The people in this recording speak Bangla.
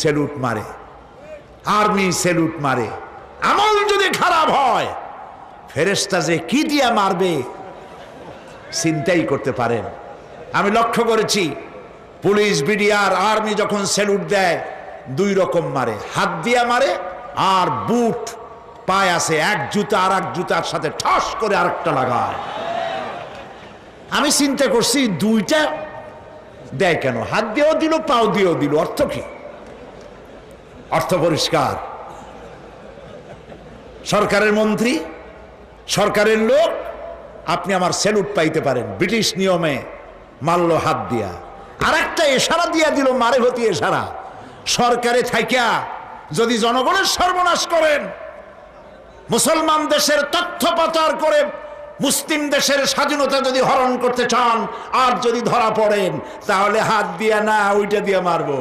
স্যালুট মারে, আর্মি স্যালুট মারে। আমল যদি খারাপ হয় ফেরেশতা যে কি দিয়া মারবে চিন্তাই করতে পারেন। আমি লক্ষ্য করেছি পুলিশ, বিডিআর, আর্মি যখন স্যালুট দেয় দুই রকম মারে, হাত দিয়া মারে আর বুট পায় আছে এক জুতা আর এক জুতার সাথে ঠাস করে আরেকটা লাগায়। আমি চিন্তা করছি দুইটা দেয় কেন? হাত দিয়েও দিল, পাও দিয়েও দিল, অর্থ কি? অর্থ পরিষ্কার। সরকারের মন্ত্রী, সরকারের লোক, আপনি আমার স্যালুট পাইতে পারেন। ব্রিটিশ নিয়মে মারল হাত দিয়া, আর একটা ইশারা দিয়া দিল, মারে হতি ইশারা। সরকারে থাইকা যদি জনগণের সর্বনাশ করেন, মুসলমান দেশের তথ্য পাচার করে মুসলিম দেশের স্বাধীনতা যদি হরণ করতে চান আর যদি ধরা পড়েন, তাহলে হাত দিয়া না ওইটা দিয়ে মারবো।